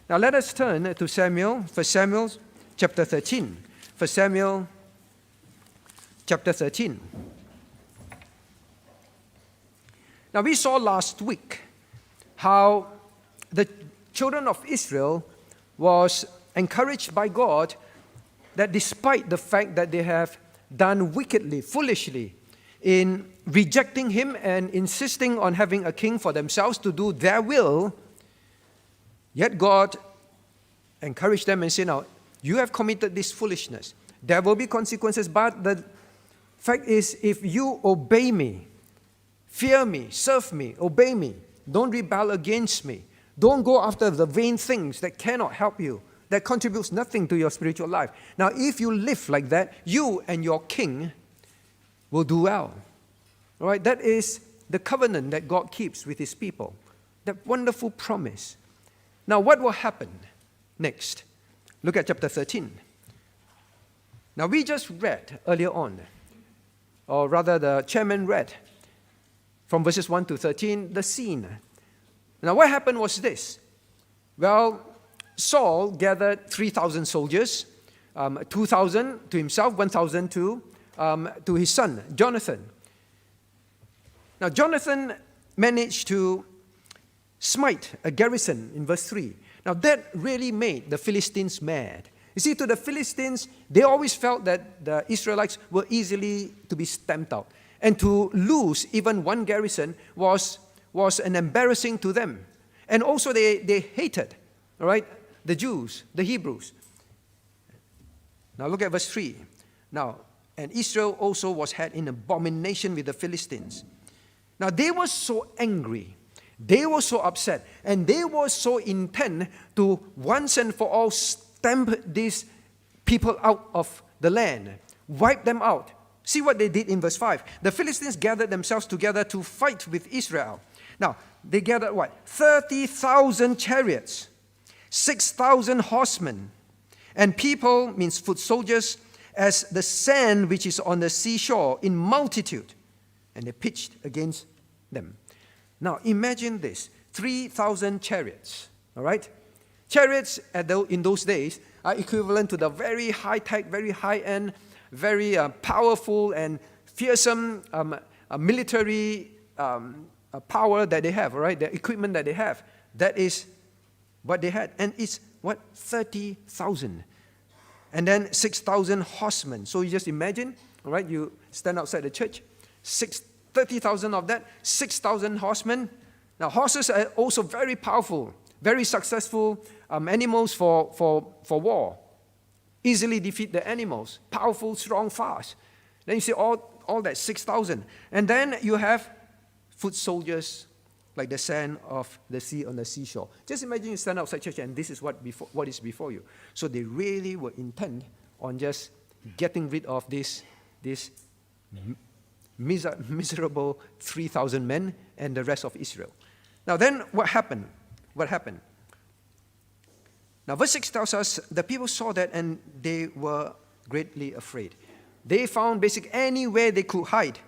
Now let us turn to Samuel, 1 Samuel chapter 13. 1 Samuel chapter 13. Now we saw last week how the children of Israel was encouraged by God that despite the fact that they have done wickedly, foolishly, in rejecting Him and insisting on having a king for themselves to do their will, yet God encouraged them and said, now, you have committed this foolishness. There will be consequences, but the fact is, if you obey me, fear me, serve me, obey me, don't rebel against me, don't go after the vain things that cannot help you, that contributes nothing to your spiritual life. Now, if you live like that, you and your king will do well. All right, that is the covenant that God keeps with His people. That wonderful promise. Now, what will happen next? Look at chapter 13. Now, we just read earlier on, or rather the chairman read from verses 1 to 13, the scene. Now, what happened was this. Well, Saul gathered 3,000 soldiers, 2,000 to himself, 1,000 to his son, Jonathan. Now, Jonathan managed to smite a garrison in verse 3. Now, that really made the Philistines mad. You see, to the Philistines, they always felt that the Israelites were easily to be stamped out. And to lose even one garrison was an embarrassing to them. And also they hated, all right, the Jews, the Hebrews. Now look at verse 3. Now, and Israel also had in abomination with the Philistines. Now they were so angry, they were so upset, and they were so intent to once and for all stamp these people out of the land, wipe them out. See what they did in verse 5. The Philistines gathered themselves together to fight with Israel. Now, they gathered what? 30,000 chariots, 6,000 horsemen, and people, means foot soldiers, as the sand which is on the seashore in multitude. And they pitched against them. Now, imagine this, 3,000 chariots, all right? Chariots in those days are equivalent to the very high-tech, very high-end, very powerful and fearsome military power that they have, all right? The equipment that they have. That is what they had. And it's, 30,000. And then 6,000 horsemen. So you just imagine, all right, you stand outside the church, 30,000 of that, 6,000 horsemen. Now, horses are also very powerful, very successful animals for war. Easily defeat the animals. Powerful, strong, fast. Then you see all that 6,000. And then you have foot soldiers like the sand of the sea on the seashore. Just imagine you stand outside church and this is what is before you. So they really were intent on just getting rid of this miserable 3,000 men and the rest of Israel. Now then, what happened? What happened? Now verse 6 tells us the people saw that and they were greatly afraid. They found anywhere they could hide,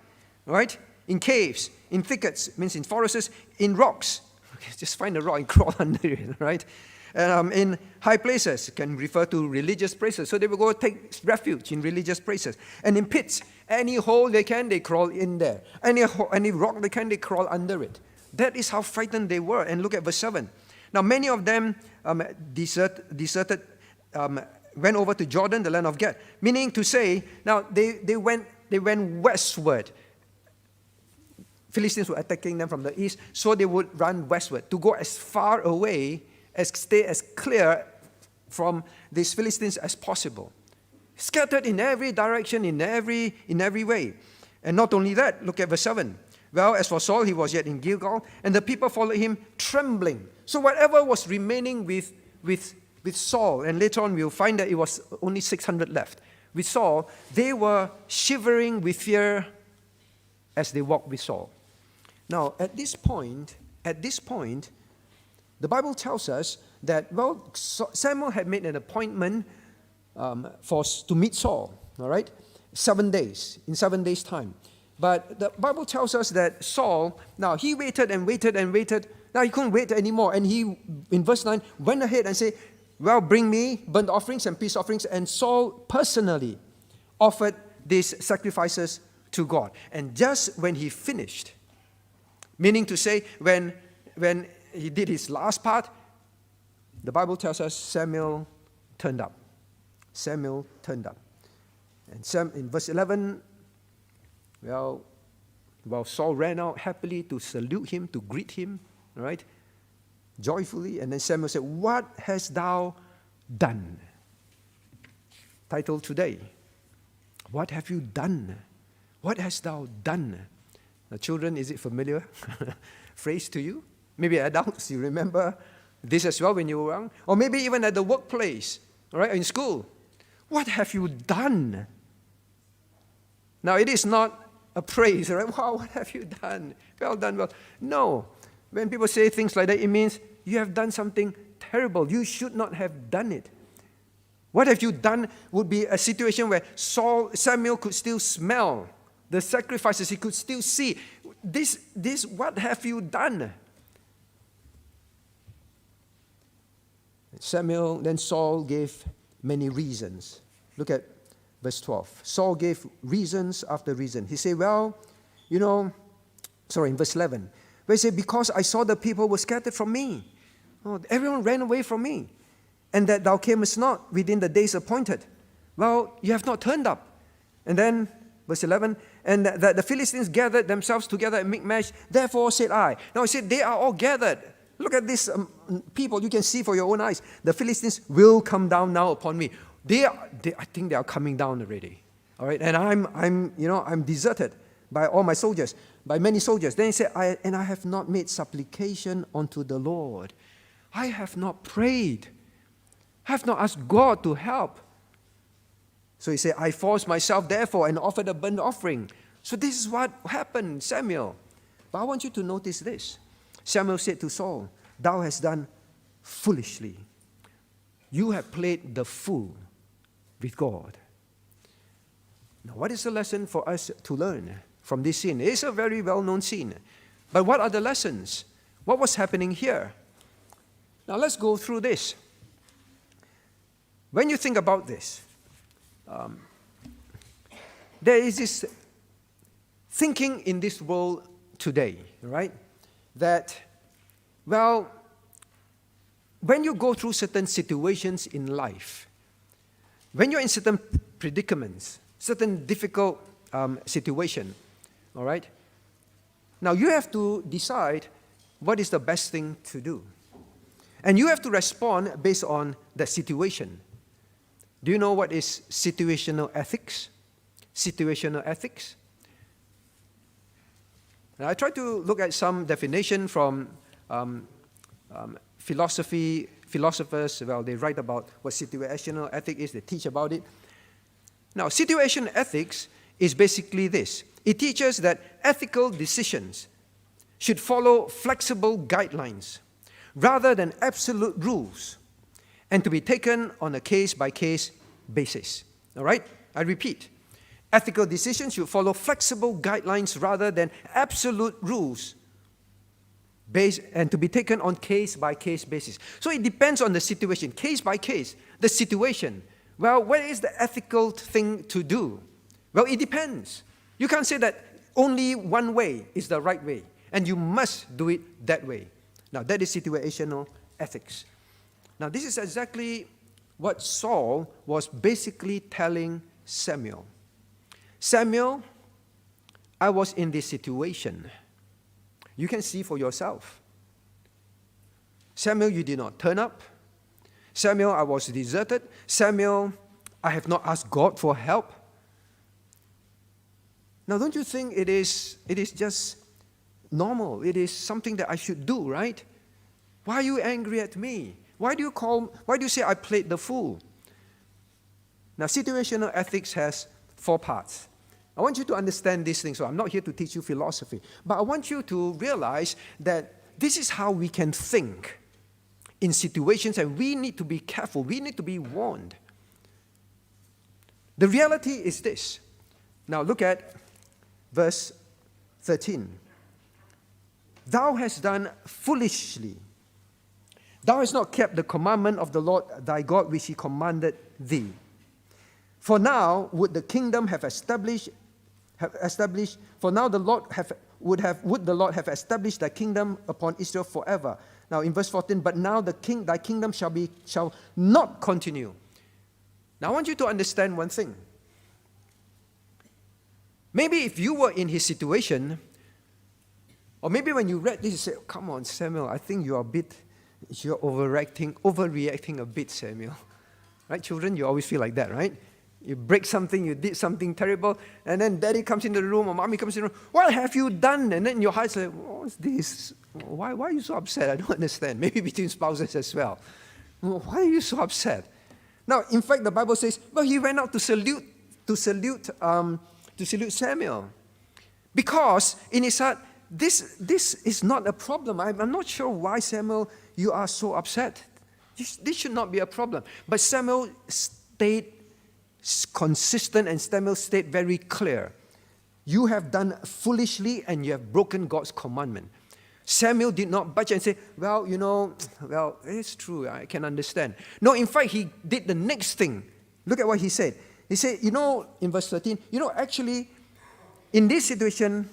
right? In caves, in thickets, means in forests, in rocks. Okay, just find a rock and crawl under it, right? In high places, can refer to religious places. So they will go take refuge in religious places. And in pits, any hole they can, they crawl in there. Any rock they can, they crawl under it. That is how frightened they were. And look at verse 7. Now many of them deserted, went over to Jordan, the land of Gad. Meaning to say, now they went westward. Philistines were attacking them from the east, so they would run westward to go as far away, stay as clear from these Philistines as possible. Scattered in every direction, in every way. And not only that, look at verse 7. Well, as for Saul, he was yet in Gilgal, and the people followed him trembling. So whatever was remaining with Saul, and later on we'll find that it was only 600 left. With Saul, they were shivering with fear as they walked with Saul. Now, at this point, the Bible tells us that, well, Samuel had made an appointment to meet Saul, all right? 7 days, in 7 days' time. But the Bible tells us that Saul, now he waited and waited and waited. Now he couldn't wait anymore. And he, in verse 9, went ahead and said, well, bring me burnt offerings and peace offerings. And Saul personally offered these sacrifices to God. And just when he finished, meaning to say, when he did his last part, the Bible tells us Samuel turned up. Samuel turned up. And in verse 11, well, Saul ran out happily to salute him, to greet him, right? Joyfully. And then Samuel said, what hast thou done? Title today, what have you done? What hast thou done? Now, children, is it familiar phrase to you? Maybe adults, you remember this as well when you were young? Or maybe even at the workplace, all right, in school. What have you done? Now, it is not a praise, right? Wow, what have you done? Well done, well. No. When people say things like that, it means you have done something terrible. You should not have done it. What have you done would be a situation where Samuel could still smell the sacrifices. He could still see. This, what have you done? Then Saul gave many reasons. Look at verse 12. Saul gave reasons after reason. He said, in verse 11, where he said, because I saw the people were scattered from me. Oh, everyone ran away from me. And that thou camest not within the days appointed. Well, you have not turned up. And then, verse 11, and that the Philistines gathered themselves together at Michmash. Therefore said I. Now he said, they are all gathered. Look at these people. You can see for your own eyes. The Philistines will come down now upon me. I think they are coming down already. All right, and I'm deserted by all my soldiers, by many soldiers. Then he said, I have not made supplication unto the Lord. I have not prayed. I have not asked God to help. So he said, I forced myself therefore and offered a burnt offering. So this is what happened, Samuel. But I want you to notice this. Samuel said to Saul, thou hast done foolishly. You have played the fool with God. Now, what is the lesson for us to learn from this scene? It is a very well-known scene. But what are the lessons? What was happening here? Now, let's go through this. When you think about this, there is this thinking in this world today, right? That, when you go through certain situations in life, when you're in certain predicaments, certain difficult situation, all right? Now, you have to decide what is the best thing to do. And you have to respond based on the situation. Do you know what is situational ethics? Situational ethics? Now, I try to look at some definition from philosophers. Well, they write about what situational ethics is. They teach about it. Now, situational ethics is basically this. It teaches that ethical decisions should follow flexible guidelines rather than absolute rules, and to be taken on a case-by-case basis. All right? I repeat. Ethical decisions should follow flexible guidelines rather than absolute rules, and to be taken on case-by-case basis. So it depends on the situation, case by case, the situation. Well, what is the ethical thing to do? Well, it depends. You can't say that only one way is the right way, and you must do it that way. Now, that is situational ethics. Now, this is exactly what Saul was basically telling Samuel. Samuel, I was in this situation. You can see for yourself. Samuel, you did not turn up. Samuel, I was deserted. Samuel, I have not asked God for help. Now, don't you think it is just normal? It is something that I should do, right? Why are you angry at me? Why do you say I played the fool? Now, situational ethics has 4 parts. I want you to understand these things. So I'm not here to teach you philosophy, but I want you to realize that this is how we can think in situations, and we need to be careful. We need to be warned. The reality is this. Now look at verse 13. thou hast done foolishly. Thou hast not kept the commandment of the Lord thy God, which he commanded thee. For now would the kingdom have established. For now would the Lord have established thy kingdom upon Israel forever. Now in verse 14, but now thy kingdom shall not continue. Now I want you to understand one thing. Maybe if you were in his situation, or maybe when you read this, you say, come on, Samuel, I think you're overreacting a bit, Samuel. Right, children, you always feel like that, right? You break something, you did something terrible, and then daddy comes in the room or mommy comes in the room, what have you done? And then your heart's like, what's this? Why are you so upset? I don't understand. Maybe between spouses as well. Why are you so upset? Now, in fact, the Bible says, well, he went out to salute Samuel. Because in his heart, this is not a problem. I'm not sure why, Samuel, you are so upset. This should not be a problem. But Samuel stayed consistent and Samuel stayed very clear. You have done foolishly and you have broken God's commandment. Samuel did not budge and say, well, it's true, I can understand. No, in fact, he did the next thing. Look at what he said. He said, in verse 13, actually, in this situation,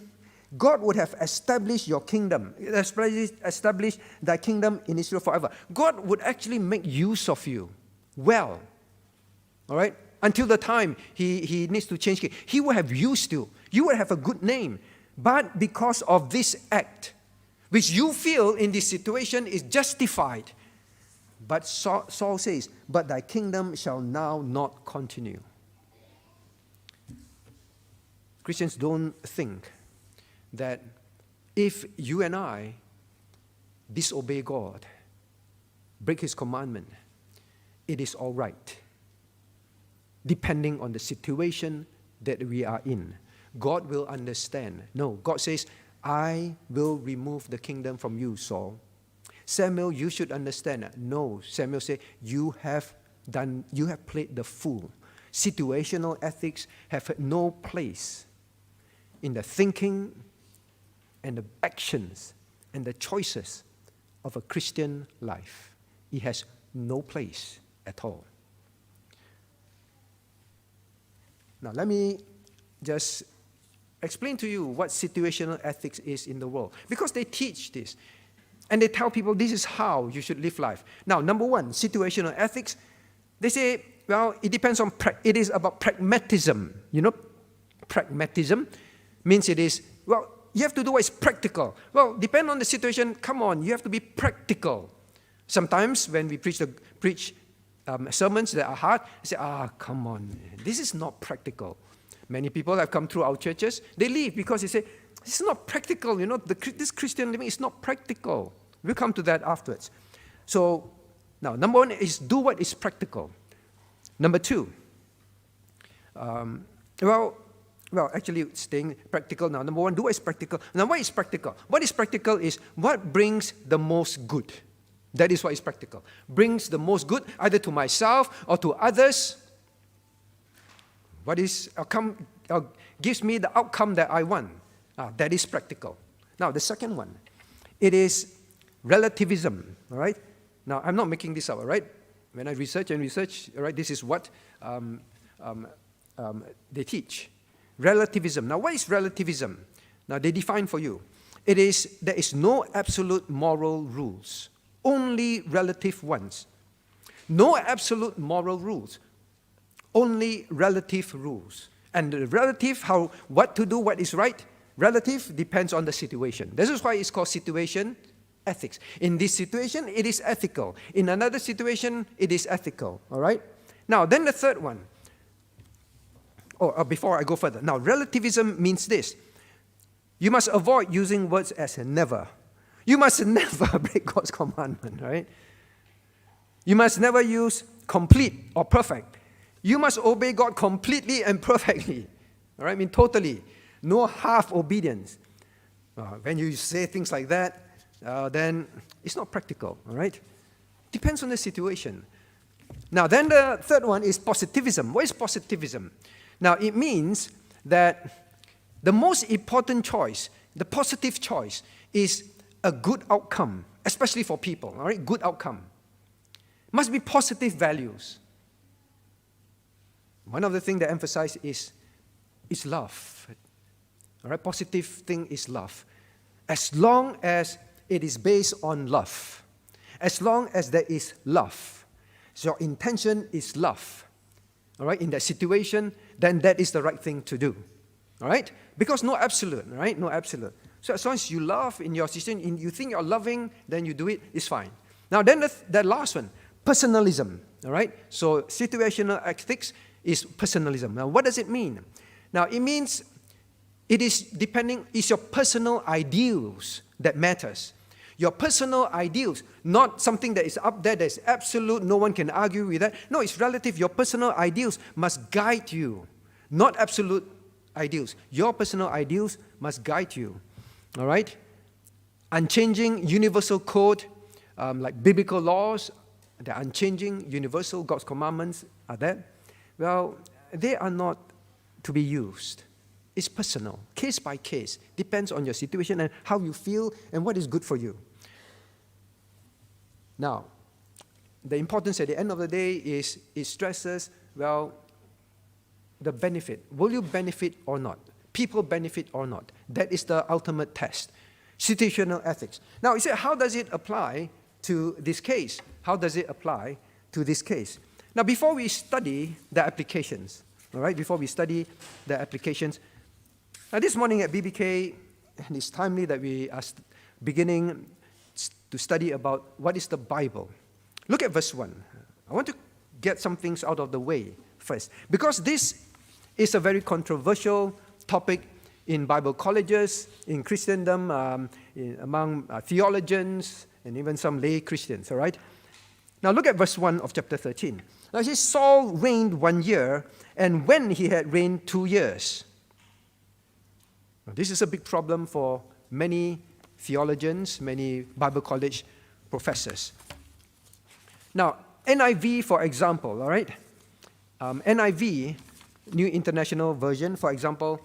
God would have established your kingdom, established thy kingdom in Israel forever. God would actually make use of you well. All right? Until the time he needs to change king. He will have used you. You will have a good name. But because of this act, which you feel in this situation is justified, but Saul says, but thy kingdom shall now not continue. Christians don't think that if you and I disobey God, break his commandment, it is all right, depending on the situation that we are in. God will understand. No, God says, I will remove the kingdom from you, Saul. Samuel, you should understand. No, Samuel said, you have played the fool. Situational ethics have no place in the thinking and the actions and the choices of a Christian life. It has no place at all. Now, let me just explain to you what situational ethics is in the world. Because they teach this. And they tell people this is how you should live life. Now, number one, situational ethics, they say, well, it depends on, it is about pragmatism. Pragmatism means it is, well, you have to do what is practical. Well, depend on the situation, come on, you have to be practical. Sometimes when we preach sermons that are hard, they say, come on, this is not practical. Many people have come through our churches, they leave because they say, it's not practical, this Christian living is not practical. We'll come to that afterwards. So, now, number one is do what is practical. Number two, actually staying practical now. Number one, do what is practical. Now, what is practical? What is practical is what brings the most good. That is what is practical. Brings the most good either to myself or to others. What is gives me the outcome that I want. That is practical. Now, the second one, it is relativism. All right. Now, I'm not making this up. All right. When I research, all right, this is what they teach. Relativism. Now, what is relativism? Now, they define for you. There is no absolute moral rules. Only relative ones. No absolute moral rules. Only relative rules. And the relative, what to do, what is right, relative depends on the situation. This is why it's called situation ethics. In this situation, it is ethical. In another situation, it is ethical. All right? Now, then the third one. Before I go further. Now, relativism means this. You must avoid using words as never. You must never break God's commandment, right? You must never use complete or perfect. You must obey God completely and perfectly. All right? Totally. No half obedience. When you say things like that, then it's not practical, all right? Depends on the situation. Now, then the third one is positivism. What is positivism? Now, it means that the most important choice, the positive choice, is a good outcome, especially for people, all right? Good outcome. Must be positive values. One of the things they emphasize is love. All right, positive thing is love. As long as it is based on love, as long as there is love, so your intention is love, all right, in that situation, then that is the right thing to do, all right? Because no absolute, right? No absolute. So as long as you love in your situation, you think you're loving, then you do it, it's fine. Now then the last one, personalism, all right? So situational ethics is personalism. Now what does it mean? Now it means it's your personal ideals that matters. Your personal ideals, not something that is up there, that's absolute, no one can argue with that. No, it's relative. Your personal ideals must guide you, not absolute ideals. Your personal ideals must guide you, all right? Unchanging universal code, like biblical laws, the unchanging universal God's commandments are there. Well, they are not to be used. It's personal, case by case. Depends on your situation and how you feel and what is good for you. Now, the importance at the end of the day is it stresses, well, the benefit. Will you benefit or not? People benefit or not? That is the ultimate test. Situational ethics. Now, you say, how does it apply to this case? How does it apply to this case? Now, before we study the applications, all right, before we study the applications, now this morning at BBK, and it's timely that we are beginning to study about what is the Bible. Look at verse 1. I want to get some things out of the way first, because this is a very controversial topic in Bible colleges, in Christendom, among theologians, and even some lay Christians, all right? Now look at verse 1 of chapter 13. Now it says, Saul reigned 1 year, and when he had reigned 2 years. Now, this is a big problem for many theologians, many Bible college professors. Now, NIV, for example, all right? NIV, New International Version, for example,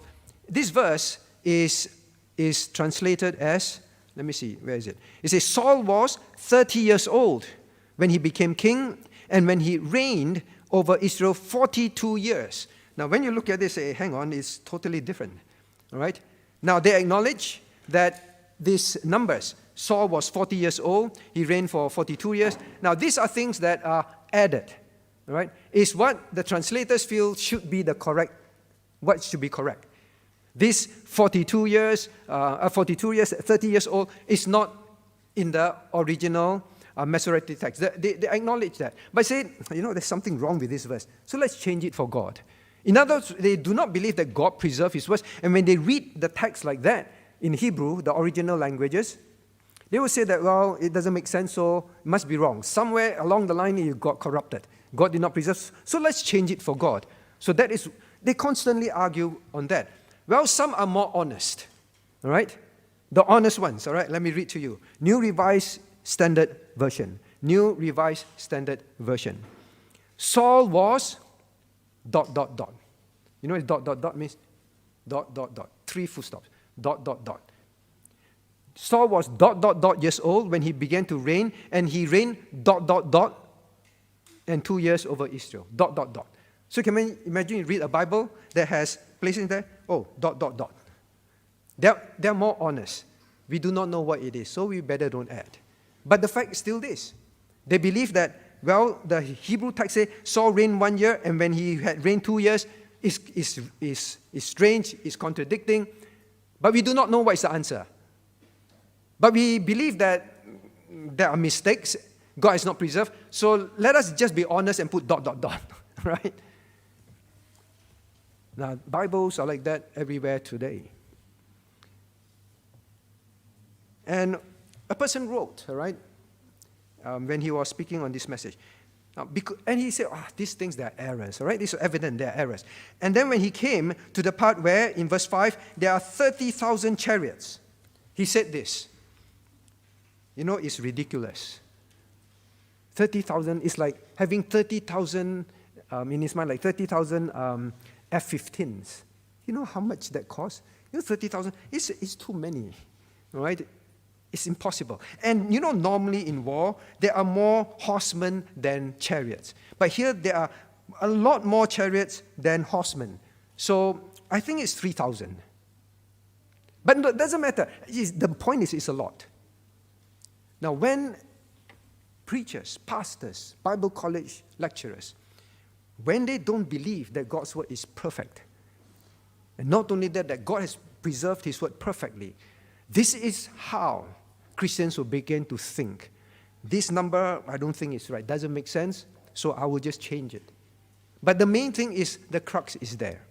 this verse is translated as, let me see, where is it? It says, Saul was 30 years old when he became king, and when he reigned over Israel 42 years. Now, when you look at this, say, hang on, it's totally different, all right? Now, they acknowledge that these numbers, Saul was 40 years old, he reigned for 42 years. Now, these are things that are added, all right? Is what the translators feel should be the correct, what should be correct. This 30 years, 30 years old is not in the original Masoretic text. They acknowledge that. But say, there's something wrong with this verse. So let's change it for God. In other words, they do not believe that God preserved his words. And when they read the text like that in Hebrew, the original languages, they will say that, well, it doesn't make sense, so it must be wrong. Somewhere along the line, you got corrupted. God did not preserve. So let's change it for God. So that is, they constantly argue on that. Well, some are more honest, all right? The honest ones, all right? Let me read to you. New Revised Standard Version. New Revised Standard Version. Saul was ... You know what ... means? ... 3 full stops. ... Saul was ... years old when he began to reign, and he reigned ... and 2 years over Israel. ... So can you imagine you read a Bible that has places there? Oh, ... They're more honest. We do not know what it is, so we better don't add. But the fact is still this. They believe that, well, the Hebrew text says Saul reigned 1 year, and when he had reigned 2 years, is strange, is contradicting. But we do not know what is the answer. But we believe that there are mistakes. God is not preserved. So let us just be honest and put ... right? Now, Bibles are like that everywhere today. And a person wrote, all right, when he was speaking on this message. And he said, these things, they are errors, all right? These are evident, they are errors. And then when he came to the part where, in verse 5, there are 30,000 chariots, he said this. It's ridiculous. 30,000 is like having 30,000, in his mind, like 30,000 F-15s. You know how much that costs? 30,000, it's too many, all right? It's impossible. And normally in war, there are more horsemen than chariots. But here, there are a lot more chariots than horsemen. So I think it's 3,000. But it doesn't matter. The point is, it's a lot. Now, when preachers, pastors, Bible college lecturers, when they don't believe that God's word is perfect, and not only that God has preserved his word perfectly, this is how Christians will begin to think. This number, I don't think is right. Doesn't make sense, so I will just change it. But the main thing is, the crux is there.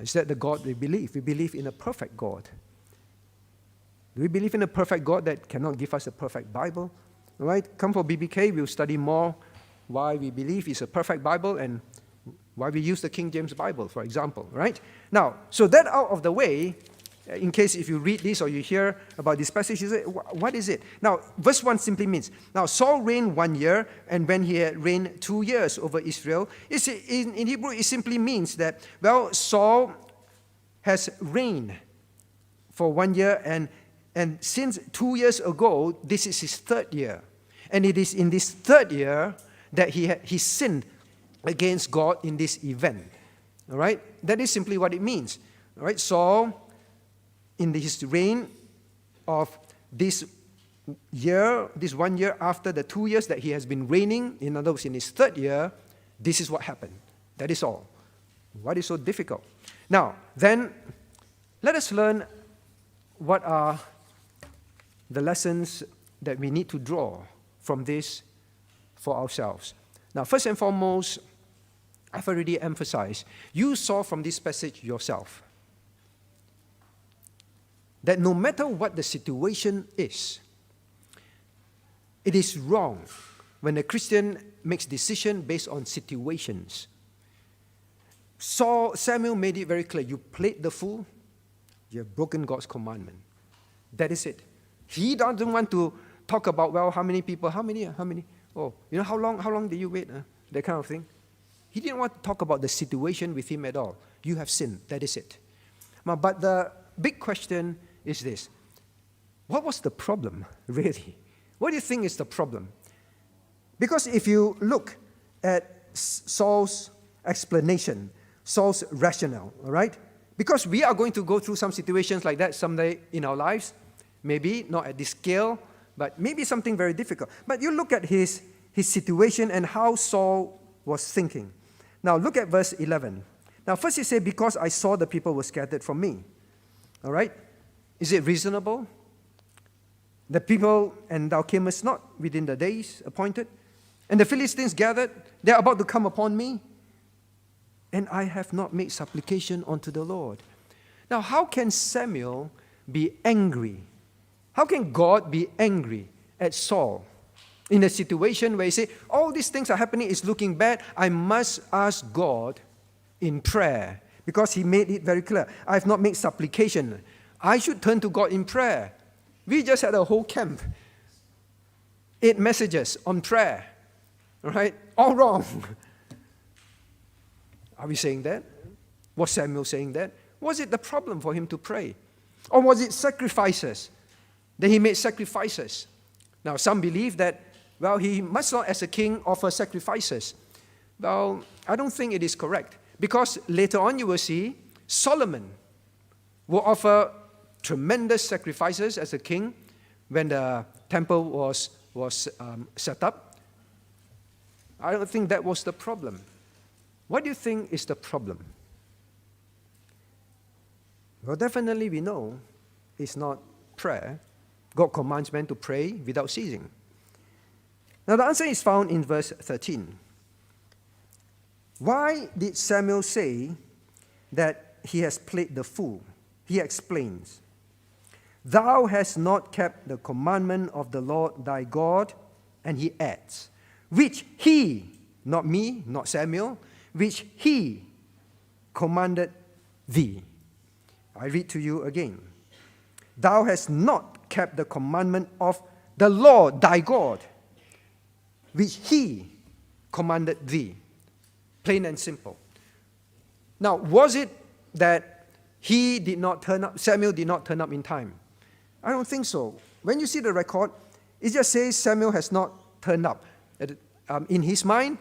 Is that the God we believe? We believe in a perfect God. Do we believe in a perfect God that cannot give us a perfect Bible? All right, come for BBK, we'll study more why we believe it's a perfect Bible and why we use the King James Bible, for example, right? Now, so that out of the way, in case if you read this or you hear about this passage, you say, what is it? Now, verse 1 simply means, now Saul reigned 1 year, and when he had reigned 2 years over Israel, in Hebrew it simply means that, well, Saul has reigned for 1 year, and since 2 years ago, this is his 3rd year. And it is in this 3rd year that he sinned against God in this event. All right? That is simply what it means. All right? Saul, in his reign of this year, this 1 year after the 2 years that he has been reigning, in other words, in his 3rd year, this is what happened. That is all. What is so difficult? Now, then, let us learn what are the lessons that we need to draw from this for ourselves. Now, first and foremost, I've already emphasized, you saw from this passage yourself that no matter what the situation is, it is wrong when a Christian makes decision based on situations. Samuel made it very clear, you played the fool, you have broken God's commandment. That is it. He doesn't want to talk about, well, how many people, how many? Oh, how long did you wait? That kind of thing. He didn't want to talk about the situation with him at all. You have sinned, that is it. But the big question is this. What was the problem, really? What do you think is the problem? Because if you look at Saul's explanation, Saul's rationale, all right? Because we are going to go through some situations like that someday in our lives. Maybe not at this scale, but maybe something very difficult. But you look at his situation and how Saul was thinking. Now look at verse 11. Now first he said, because I saw the people were scattered from me. All right? Is it reasonable? The people, and thou camest not within the days appointed, and the Philistines gathered, they are about to come upon me, and I have not made supplication unto the Lord. Now how can Samuel be angry? How can God be angry at Saul in a situation where he says, all these things are happening, it's looking bad, I must ask God in prayer, because he made it very clear, I have not made supplication. I should turn to God in prayer. We just had a whole camp, 8 messages on prayer, right? All wrong. Are we saying that? Was Samuel saying that? Was it the problem for him to pray? Or was it sacrifices? That he made sacrifices. Now, some believe that, well, he must not, as a king, offer sacrifices. Well, I don't think it is correct. Because later on you will see, Solomon will offer tremendous sacrifices as a king when the temple was set up. I don't think that was the problem. What do you think is the problem? Well, definitely we know it's not prayer. God commands men to pray without ceasing. Now the answer is found in verse 13. Why did Samuel say that he has played the fool? He explains, thou hast not kept the commandment of the Lord thy God, and he adds, which he, not me, not Samuel, which he commanded thee. I read to you again. Thou hast not kept the commandment of the Lord thy God, which he commanded thee. Plain and simple. Now, was it that Samuel did not turn up in time? I don't think so. When you see the record, it just says Samuel has not turned up. In his mind,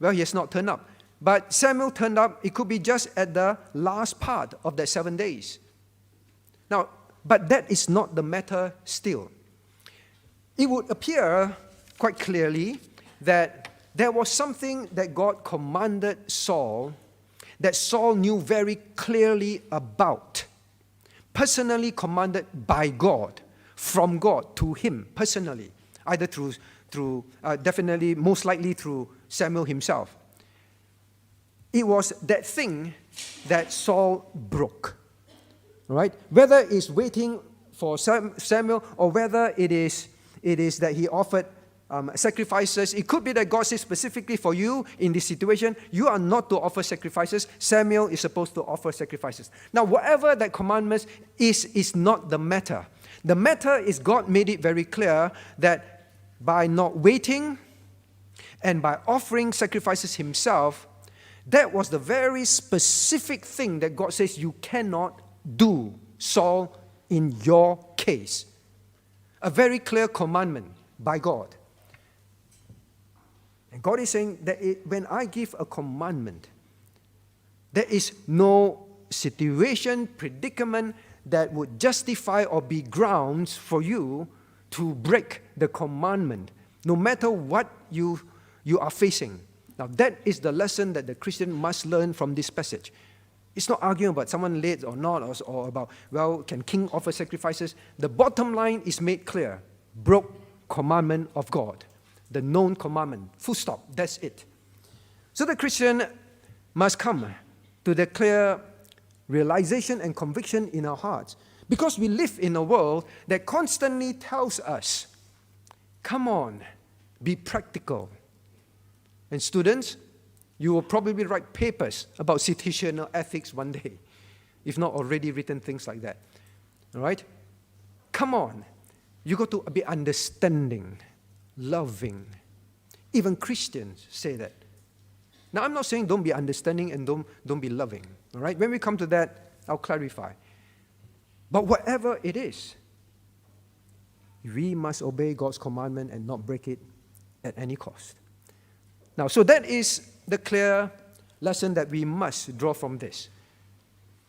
well, he has not turned up. But Samuel turned up, it could be just at the last part of the 7 days. Now, but that is not the matter still. It would appear quite clearly that there was something that God commanded Saul, that Saul knew very clearly about, personally commanded by God, from God to him personally, either through definitely, most likely through Samuel himself. It was that thing that Saul broke. Right? Whether it's waiting for Samuel or whether it is that he offered sacrifices. It could be that God says specifically for you in this situation, you are not to offer sacrifices. Samuel is supposed to offer sacrifices. Now, whatever that commandment is not the matter. The matter is God made it very clear that by not waiting and by offering sacrifices himself, that was the very specific thing that God says you cannot do, Saul, in your case. A very clear commandment by God. And God is saying that when I give a commandment, there is no situation, predicament that would justify or be grounds for you to break the commandment, no matter what you are facing. Now, that is the lesson that the Christian must learn from this passage. It's not arguing about someone late or not, or about, well, can king offer sacrifices? The bottom line is made clear. Broke commandment of God. The known commandment. Full stop. That's it. So the Christian must come to the clear realization and conviction in our hearts. Because we live in a world that constantly tells us, come on, be practical. And students, you will probably write papers about situational ethics one day, if not already written things like that. All right? Come on. You got to be understanding, loving. Even Christians say that. Now, I'm not saying don't be understanding and don't be loving. All right? When we come to that, I'll clarify. But whatever it is, we must obey God's commandment and not break it at any cost. Now, so that is the clear lesson that we must draw from this.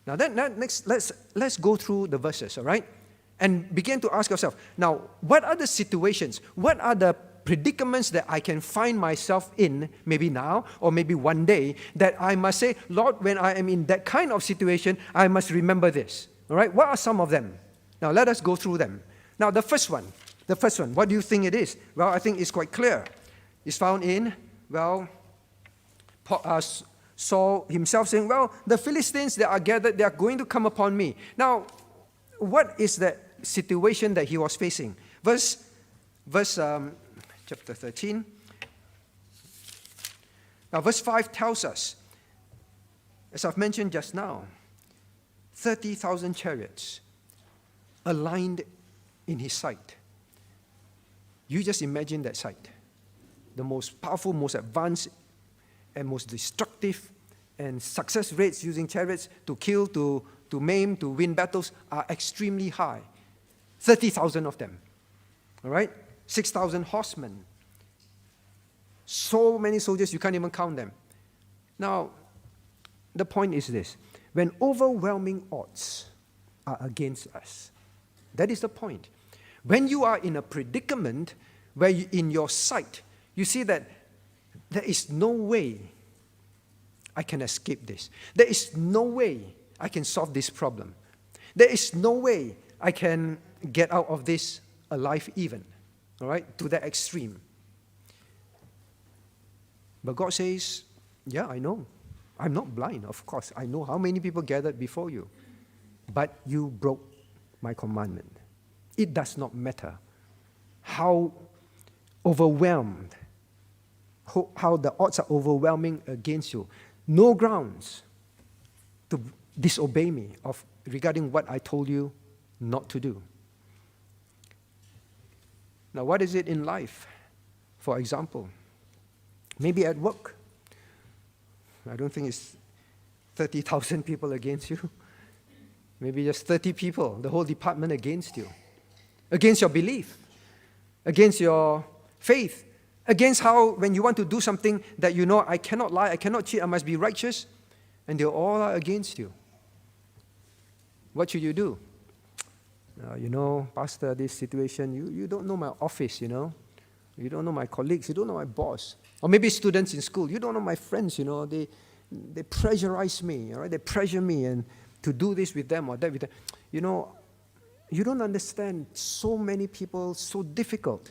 Now, next, let's go through the verses, all right? And begin to ask ourselves, now, what are the situations, what are the predicaments that I can find myself in, maybe now or maybe one day, that I must say, Lord, when I am in that kind of situation, I must remember this, all right? What are some of them? Now, let us go through them. Now, the first one, what do you think it is? Well, I think it's quite clear. It's found in, Saul himself saying, well, the Philistines that are gathered, they are going to come upon me. Now, what is the situation that he was facing? Chapter 13. Now, verse 5 tells us, as I've mentioned just now, 30,000 chariots aligned in his sight. You just imagine that sight. The most powerful, most advanced, and most destructive and success rates using chariots to kill, to maim, to win battles are extremely high. 30,000 of them. All right? 6,000 horsemen. So many soldiers, you can't even count them. Now, the point is this. When overwhelming odds are against us, that is the point. When you are in a predicament where in your sight, you see that there is no way I can escape this. There is no way I can solve this problem. There is no way I can get out of this alive even. All right? To that extreme. But God says, yeah, I know. I'm not blind, of course. I know how many people gathered before you. But you broke my commandment. It does not matter how overwhelmed, how the odds are overwhelming against you. No grounds to disobey me regarding what I told you not to do. Now, what is it in life? For example, maybe at work. I don't think it's 30,000 people against you. Maybe just 30 people, the whole department against you. against your belief, against your faith, against how when you want to do something that you know, I cannot lie, I cannot cheat, I must be righteous, and they all are against you. What should you do? Pastor, this situation, you don't know my office, you don't know my colleagues, you don't know my boss. Or maybe students in school, you don't know my friends, they pressurize me, all right? They pressure me and to do this with them or that with them. You don't understand, so many people, so difficult.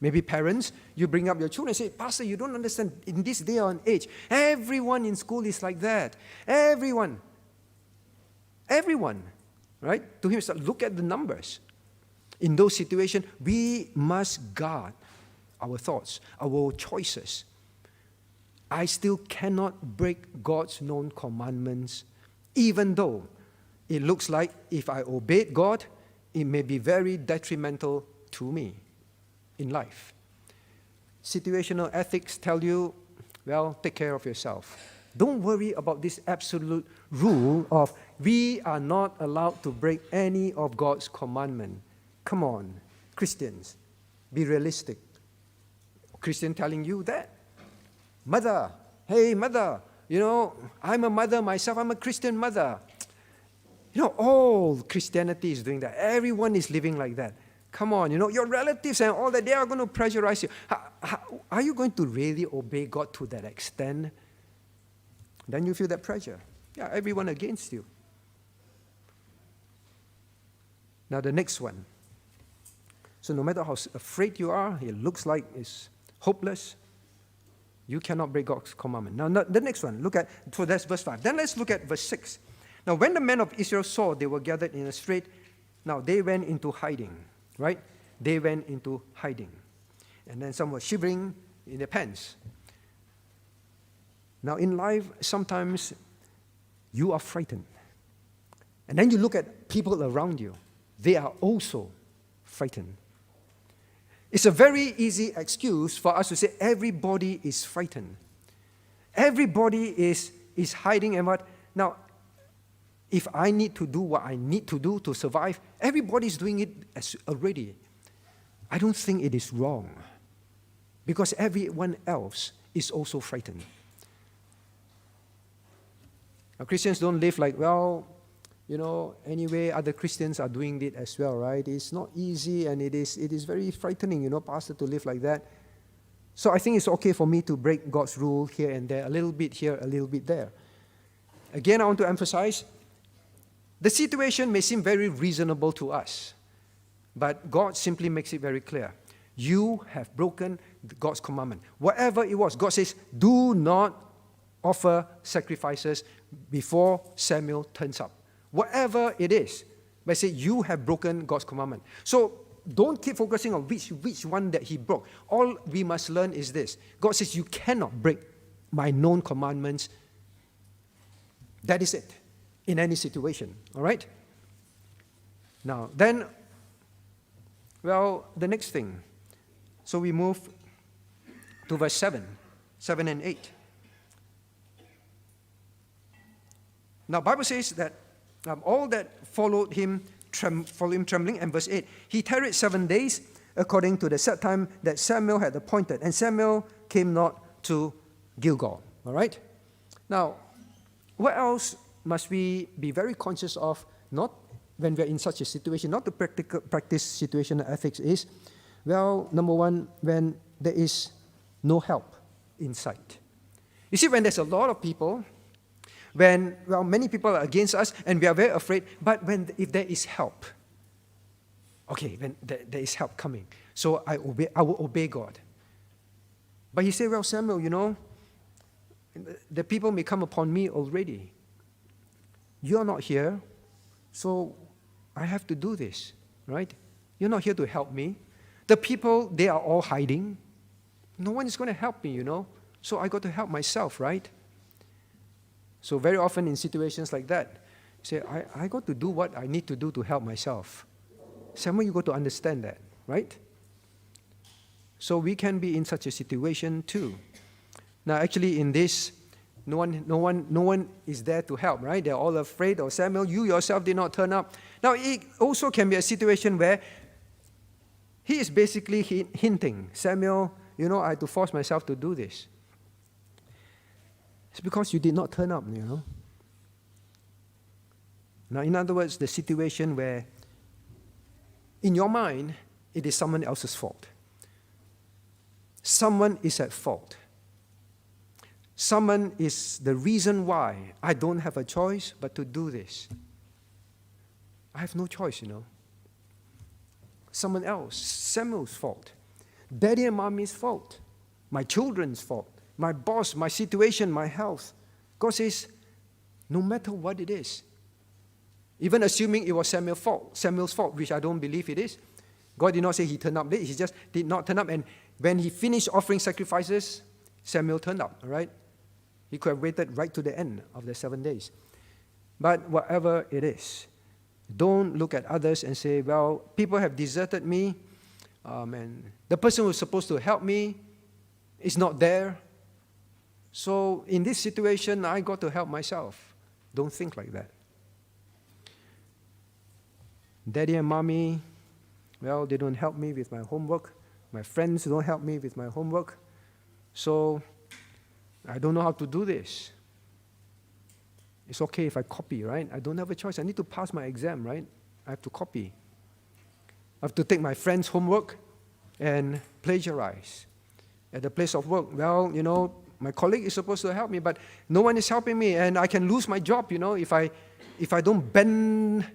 Maybe parents, you bring up your children and say, Pastor, you don't understand, in this day and age, everyone in school is like that. Everyone, right? To him, look at the numbers. In those situations, we must guard our thoughts, our choices. I still cannot break God's known commandments, even though it looks like if I obeyed God, it may be very detrimental to me in life. Situational ethics tell you, well, take care of yourself. Don't worry about this absolute rule of we are not allowed to break any of God's commandment. Come on, Christians, be realistic. Christian telling you that. Mother, hey mother, I'm a mother myself, I'm a Christian mother. All Christianity is doing that. Everyone is living like that. Come on, your relatives and all that, they are going to pressurize you. Are you going to really obey God to that extent? Then you feel that pressure. Yeah, everyone against you. Now the next one. So no matter how afraid you are, it looks like it's hopeless, you cannot break God's commandment. Now the next one, so that's verse 5. Then let's look at verse 6. Now when the men of Israel saw they were gathered in a strait, now they went into hiding, right? They went into hiding. And then some were shivering in their pants. Now in life, sometimes you are frightened. And then you look at people around you. They are also frightened. It's a very easy excuse for us to say everybody is frightened. Everybody is hiding and what? Now, if I need to do what I need to do to survive, everybody's doing it already. I don't think it is wrong because everyone else is also frightened. Now, Christians don't live like, anyway, other Christians are doing it as well, right? It's not easy and it is very frightening, Pastor, to live like that. So I think it's okay for me to break God's rule here and there, a little bit here, a little bit there. Again, I want to emphasize, the situation may seem very reasonable to us, but God simply makes it very clear. You have broken God's commandment. Whatever it was, God says, do not offer sacrifices before Samuel turns up. Whatever it is, but say you have broken God's commandment. So don't keep focusing on which one that he broke. All we must learn is this. God says you cannot break my known commandments. That is it, in any situation, all right? Now, then, the next thing. So we move to verse 7 and 8. Now, Bible says that all that followed him trembling, and verse 8, he tarried 7 days according to the set time that Samuel had appointed, and Samuel came not to Gilgal. All right? Now, what else must we be very conscious of, not when we're in such a situation, not to practice situational ethics is, number one, when there is no help in sight. You see, when there's a lot of people, when many people are against us and we are very afraid, but if there is help, okay, when there is help coming, so I will obey God. But he said, Samuel, the people may come upon me already. You're not here, so I have to do this, right? You're not here to help me. The people, they are all hiding. No one is going to help me, so I got to help myself, right? So very often in situations like that, you say, I got to do what I need to do to help myself. Samuel, you got to understand that, right? So we can be in such a situation too. Now actually in this, no one is there to help, right? They're all afraid, or Samuel, you yourself did not turn up. Now it also can be a situation where he is basically hinting, Samuel, I had to force myself to do this. It's because you did not turn up, Now, in other words, the situation where in your mind, it is someone else's fault. Someone is at fault. Someone is the reason why I don't have a choice but to do this. I have no choice, Someone else, Samuel's fault. Daddy and mommy's fault. My children's fault. My boss, my situation, my health. God says, no matter what it is, even assuming it was Samuel's fault, which I don't believe it is, God did not say he turned up late, he just did not turn up. And when he finished offering sacrifices, Samuel turned up, all right? He could have waited right to the end of the 7 days. But whatever it is, don't look at others and say, well, people have deserted me, and the person who was supposed to help me is not there. So in this situation, I got to help myself. Don't think like that. Daddy and mommy, well, they don't help me with my homework. My friends don't help me with my homework. So I don't know how to do this. It's okay if I copy, right? I don't have a choice. I need to pass my exam, right? I have to copy. I have to take my friend's homework and plagiarize. At the place of work, well, my colleague is supposed to help me, but no one is helping me, and I can lose my job, if I don't bend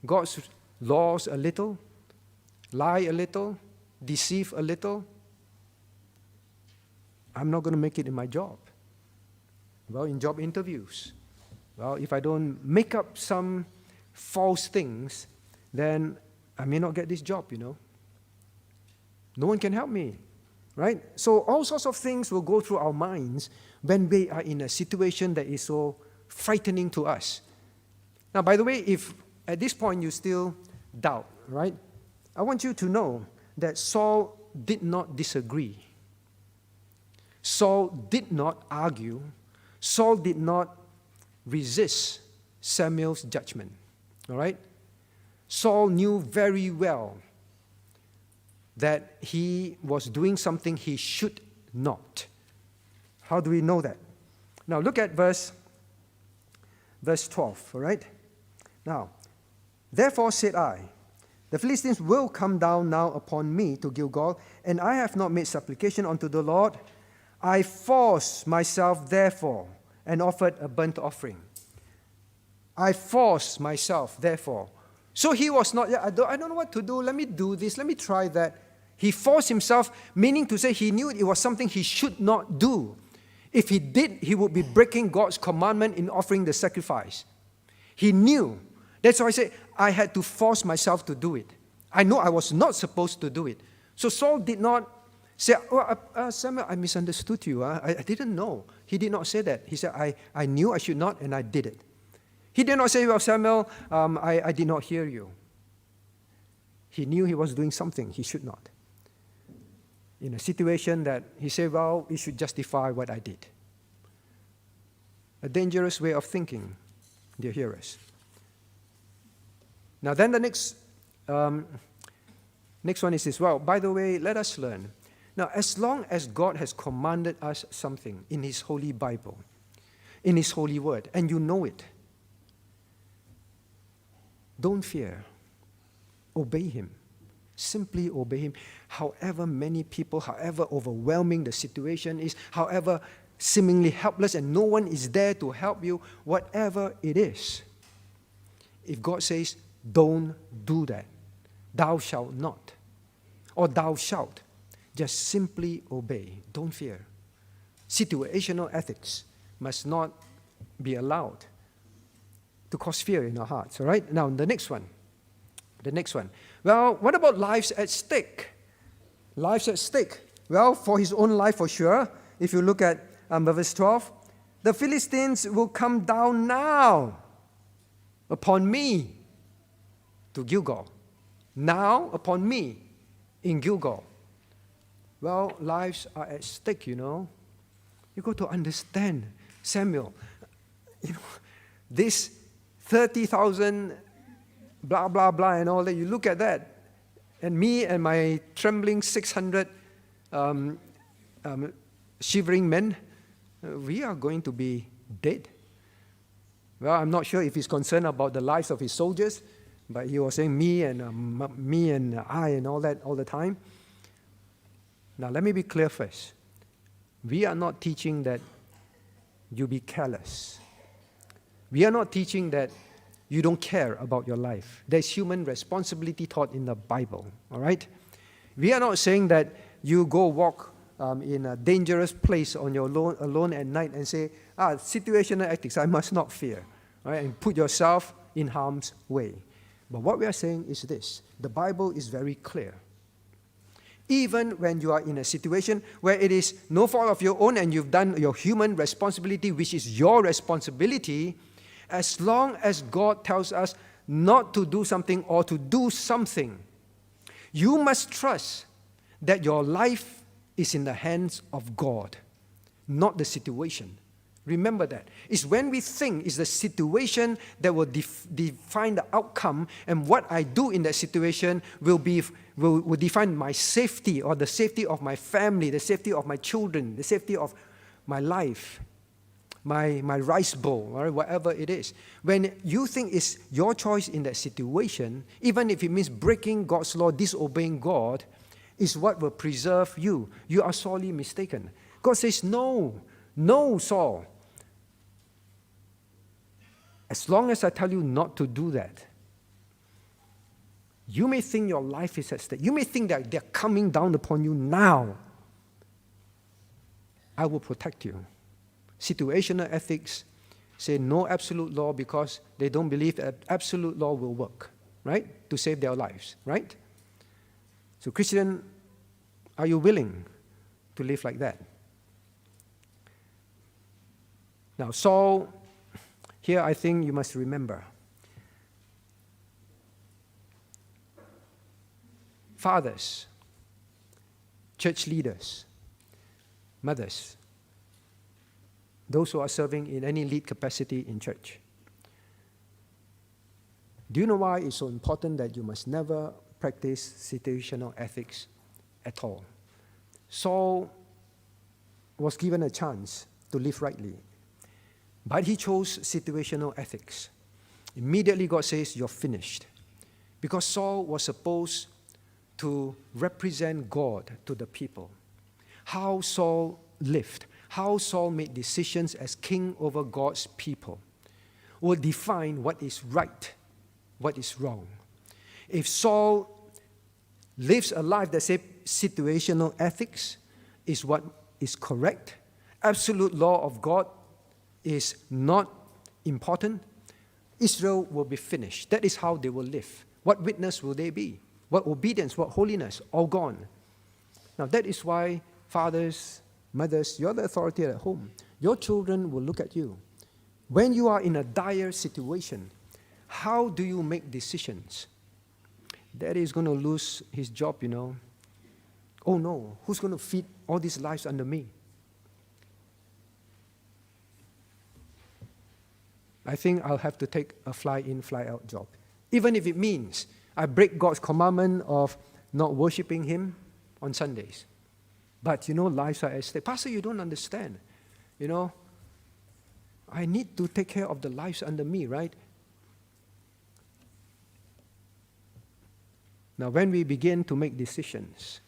God's laws a little, lie a little, deceive a little, I'm not going to make it in my job. Well, in job interviews, well, if I don't make up some false things, then I may not get this job, No one can help me, right? So all sorts of things will go through our minds when we are in a situation that is so frightening to us. Now, by the way, if at this point you still doubt, right? I want you to know that Saul did not disagree. Saul did not argue. Saul did not resist Samuel's judgment. All right? Saul knew very well that he was doing something he should not. How do we know that? Now look at verse 12, all right? Now, therefore said I, the Philistines will come down now upon me to Gilgal, and I have not made supplication unto the Lord. I forced myself, therefore, and offered a burnt offering. I forced myself, therefore. So he was not, I don't know what to do, let me do this, let me try that. He forced himself, meaning to say he knew it was something he should not do. If he did, he would be breaking God's commandment in offering the sacrifice. He knew. That's why I say I had to force myself to do it. I know I was not supposed to do it. So Saul did not say, Samuel, I misunderstood you. I didn't know. He did not say that. He said, I knew I should not, and I did it. He did not say, well, Samuel, I did not hear you. He knew he was doing something he should not. In a situation that he said, well, it should justify what I did. A dangerous way of thinking, dear hearers. Now then the next one is this. Well, by the way, let us learn. Now, as long as God has commanded us something in His Holy Bible, in His Holy Word, and you know it, don't fear. Obey Him. Simply obey Him. However many people, however overwhelming the situation is, however seemingly helpless and no one is there to help you, whatever it is. If God says, don't do that, thou shalt not, or thou shalt, just simply obey. Don't fear. Situational ethics must not be allowed to cause fear in our hearts. All right? Now, the next one. Well, what about lives at stake? Lives at stake. Well, for his own life for sure. If you look at verse 12, the Philistines will come down now upon me to Gilgal. Now upon me in Gilgal. Well, lives are at stake, you know. You got to understand, Samuel, this 30,000 blah, blah, blah and all that, you look at that. And me and my trembling 600 shivering men, we are going to be dead. Well, I'm not sure if he's concerned about the lives of his soldiers, but he was saying me and I and all that all the time. Now, let me be clear first. We are not teaching that you be careless. We are not teaching that you don't care about your life. There's human responsibility taught in the Bible, all right? We are not saying that you go walk in a dangerous place on your alone at night and say, situational ethics, I must not fear, right? And put yourself in harm's way. But what we are saying is this. The Bible is very clear. Even when you are in a situation where it is no fault of your own and you've done your human responsibility, which is your responsibility, as long as God tells us not to do something or to do something, you must trust that your life is in the hands of God, not the situation. Remember that. It's when we think it's the situation that will define the outcome, and what I do in that situation will define my safety or the safety of my family, the safety of my children, the safety of my life, my rice bowl, or whatever it is. When you think it's your choice in that situation, even if it means breaking God's law, disobeying God, is what will preserve you. You are sorely mistaken. God says, no, Saul. As long as I tell you not to do that, you may think your life is at stake. You may think that they're coming down upon you now. I will protect you. Situational ethics say no absolute law because they don't believe that absolute law will work, right? To save their lives, right? So, Christian, are you willing to live like that? Now, Saul, here I think you must remember, fathers, church leaders, mothers, those who are serving in any lead capacity in church. Do you know why it's so important that you must never practice situational ethics at all? Saul was given a chance to live rightly, but he chose situational ethics. Immediately God says, you're finished. Because Saul was supposed to represent God to the people. How Saul lived, how Saul made decisions as king over God's people will define what is right, what is wrong. If Saul lives a life that says situational ethics is what is correct, absolute law of God is not important, Israel will be finished. That is how they will live. What witness will they be? What obedience, what holiness? All gone. Now that is why fathers, mothers, you're the authority at home. Your children will look at you. When you are in a dire situation, how do you make decisions? Daddy is going to lose his job, you know. Oh no, who's going to feed all these lives under me? I think I'll have to take a fly-in, fly-out job. Even if it means I break God's commandment of not worshiping Him on Sundays. But, you know, lives are at stake. Pastor, you don't understand. You know, I need to take care of the lives under me, right? Now, when we begin to make decisions,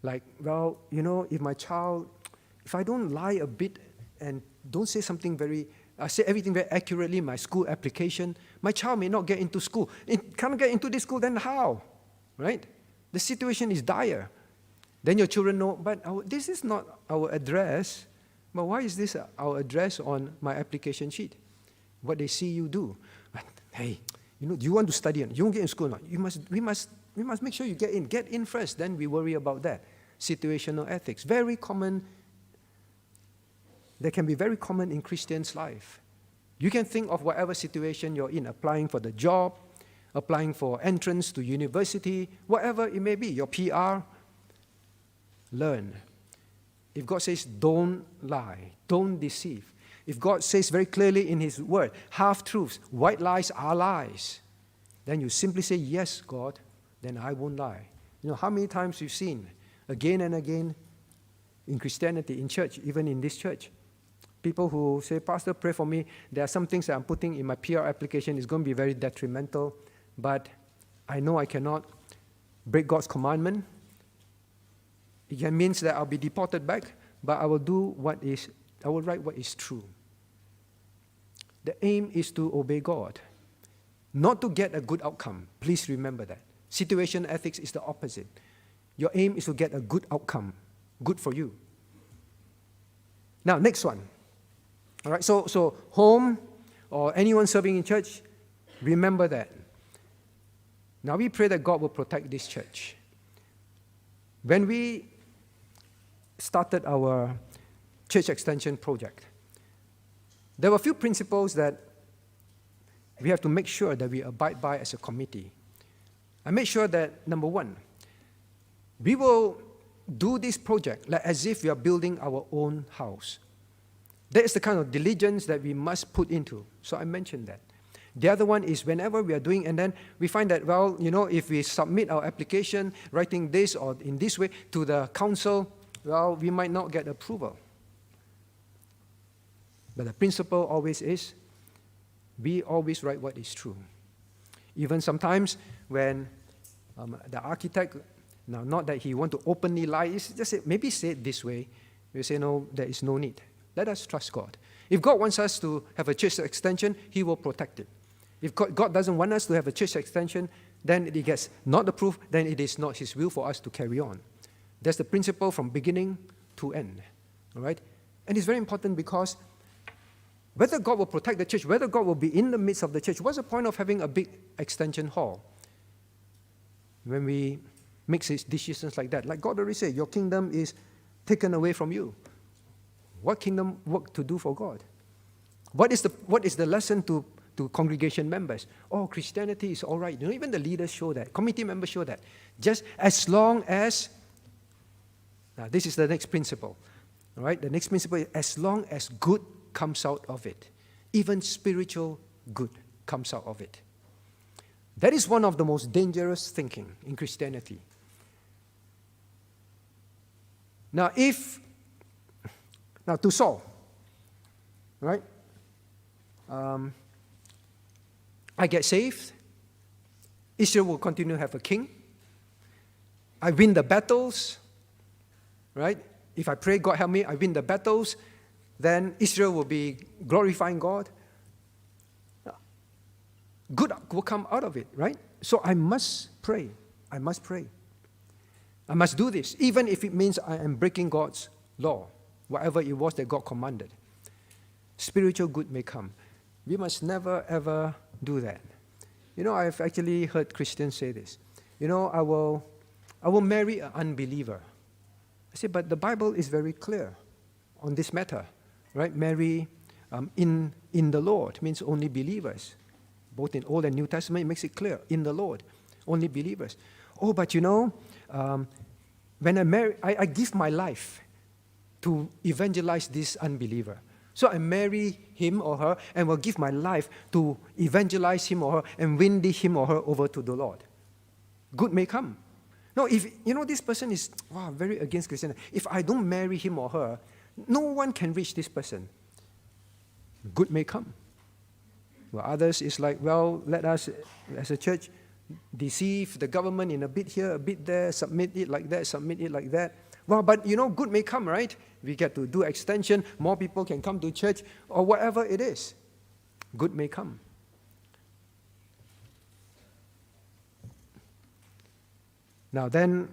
like, well, you know, if I don't lie a bit and don't say something say everything very accurately in my school application, my child may not get into school. It can't get into this school, then how? Right? The situation is dire. Then your children know, but this is not our address. But why is this our address on my application sheet? What they see you do. But, hey, you know, do you want to study? You won't get in school or not? We must make sure you get in. Get in first, then we worry about that. Situational ethics. Very common. They can be very common in Christians' life. You can think of whatever situation you're in, applying for the job, applying for entrance to university, whatever it may be, your PR. Learn. If God says, don't lie, don't deceive. If God says very clearly in His Word, half-truths, white lies are lies, then you simply say, yes, God, then I won't lie. You know, how many times we've seen, again and again, in Christianity, in church, even in this church, people who say, Pastor, pray for me. There are some things that I'm putting in my PR application. It's going to be very detrimental, but I know I cannot break God's commandment. It means that I'll be deported back, but I will write what is true. The aim is to obey God, not to get a good outcome. Please remember that. Situation ethics is the opposite. Your aim is to get a good outcome, good for you. Now, next one. All right, so home or anyone serving in church, remember that. Now we pray that God will protect this church. When we started our church extension project, there were a few principles that we have to make sure that we abide by as a committee. I made sure that, number one, we will do this project like as if we are building our own house. That is the kind of diligence that we must put into. So I mentioned that. The other one is whenever we are doing, and then we find that, well, you know, if we submit our application, writing this or in this way to the council, well, we might not get approval. But the principle always is, we always write what is true. Even sometimes when the architect, now not that he want to openly lie, just say, maybe say it this way. We say, no, there is no need. Let us trust God. If God wants us to have a church extension, He will protect it. If God doesn't want us to have a church extension, then it gets not approved, then it is not His will for us to carry on. That's the principle from beginning to end. All right? And it's very important because whether God will protect the church, whether God will be in the midst of the church, what's the point of having a big extension hall? When we make decisions like that, like God already said, your kingdom is taken away from you. What kingdom work to do for God? What is the lesson to congregation members? Oh, Christianity is all right. You know, even the leaders show that. Committee members show that. Just as long as, now this is the next principle. All right, the next principle is as long as good comes out of it, even spiritual good comes out of it. That is one of the most dangerous thinking in Christianity. Now, to Saul, right? I get saved. Israel will continue to have a king. I win the battles, right? If I pray, God help me, I win the battles, then Israel will be glorifying God. Good will come out of it, right? So I must pray. I must pray. I must do this, even if it means I am breaking God's law, whatever it was that God commanded. Spiritual good may come. We must never, ever do that. You know, I've actually heard Christians say this. You know, I will marry an unbeliever. I say, but the Bible is very clear on this matter, right? Marry in the Lord means only believers. Both in Old and New Testament, it makes it clear. In the Lord, only believers. Oh, but you know, when I marry, I give my life to evangelize this unbeliever. So I marry him or her and will give my life to evangelize him or her and win him or her over to the Lord. Good may come. No, if you know this person is very against Christianity, if I don't marry him or her, no one can reach this person. Good may come. Well, others is like, well, let us as a church deceive the government in a bit here, a bit there, submit it like that, submit it like that. Well, but you know, good may come, right? We get to do extension, more people can come to church, or whatever it is. Good may come. Now then,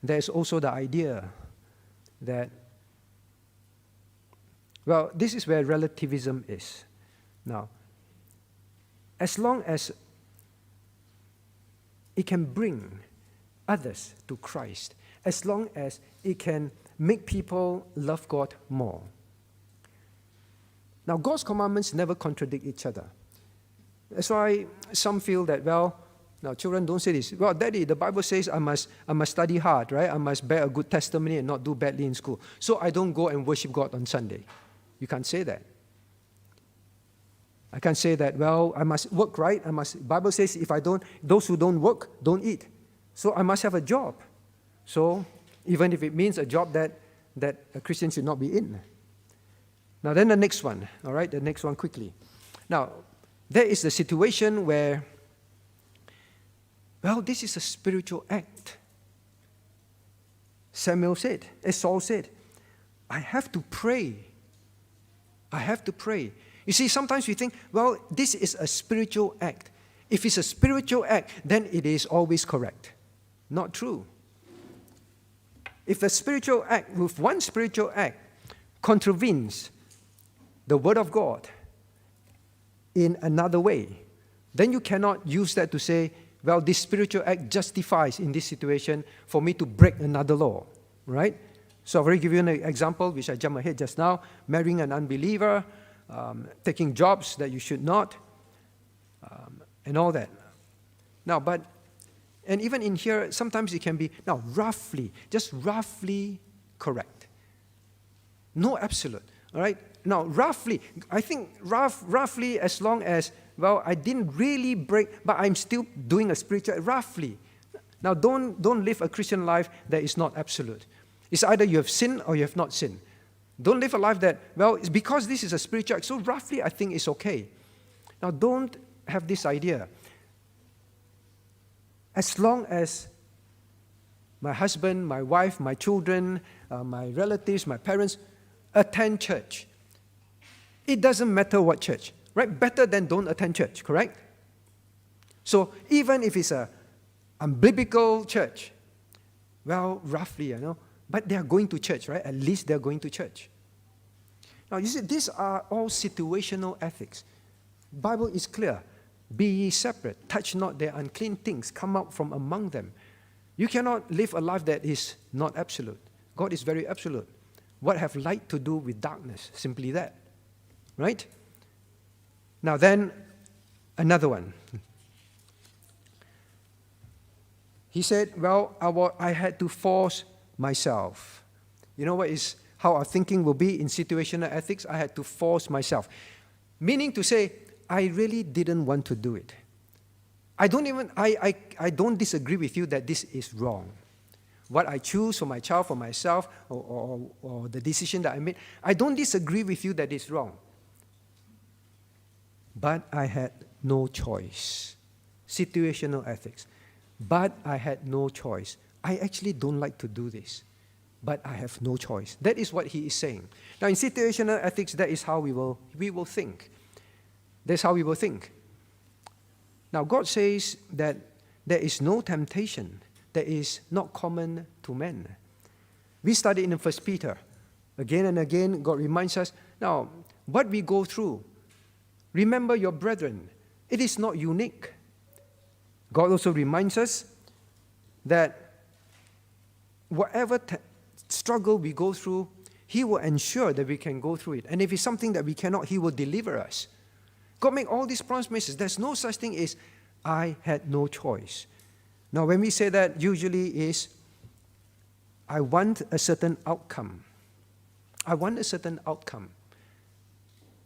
there's also the idea that, well, this is where relativism is. Now, as long as it can bring others to Christ, as long as it can make people love God more. Now, God's commandments never contradict each other. That's why some feel that, well, now children don't say this. Well, Daddy, the Bible says I must study hard, right? I must bear a good testimony and not do badly in school. So I don't go and worship God on Sunday. You can't say that. I can't say that, well, I must work, right? Bible says if I don't, those who don't work, don't eat. So I must have a job. So even if it means a job that a Christian should not be in. Now then the next one, all right, the next one quickly. Now, there is the situation where, well, this is a spiritual act. Saul said, I have to pray. I have to pray. You see, sometimes we think, well, this is a spiritual act. If it's a spiritual act, then it is always correct. Not true. If a spiritual act, with one spiritual act, contravenes the Word of God in another way, then you cannot use that to say, well, this spiritual act justifies in this situation for me to break another law, right? So I've already given you an example, which I jumped ahead just now, marrying an unbeliever, taking jobs that you should not, and all that. Now, and even in here, sometimes it can be, now, just roughly correct. No absolute, all right? Now, roughly, I think roughly as long as, well, I didn't really break, but I'm still doing a spiritual, roughly. Now, don't live a Christian life that is not absolute. It's either you have sinned or you have not sinned. Don't live a life that, well, it's because this is a spiritual act, so roughly I think it's okay. Now, don't have this idea. As long as my husband, my wife, my children, my relatives, my parents attend church, it doesn't matter what church, right? Better than don't attend church, correct? So even if it's an unbiblical church, well, roughly, but they are going to church, right? At least they are going to church. Now, you see, these are all situational ethics. Bible is clear. Be ye separate, touch not their unclean things, come out from among them. You cannot live a life that is not absolute. God is very absolute. What have light to do with darkness? Simply that. Right? Now then, another one. He said, well, I had to force myself. You know what is how our thinking will be in situational ethics? I had to force myself. Meaning to say, I really didn't want to do it. I don't disagree with you that this is wrong. What I choose for my child, for myself, or the decision that I made, I don't disagree with you that it's wrong. But I had no choice. Situational ethics. But I had no choice. I actually don't like to do this, but I have no choice. That is what he is saying. Now, in situational ethics, that is how we will think. That's how we will think. Now, God says that there is no temptation that is not common to men. We studied in 1 Peter. Again and again, God reminds us, now, what we go through, remember your brethren, it is not unique. God also reminds us that whatever struggle we go through, He will ensure that we can go through it. And if it's something that we cannot, He will deliver us. God made all these promises. There's no such thing as, I had no choice. Now, when we say that, usually is, I want a certain outcome. I want a certain outcome.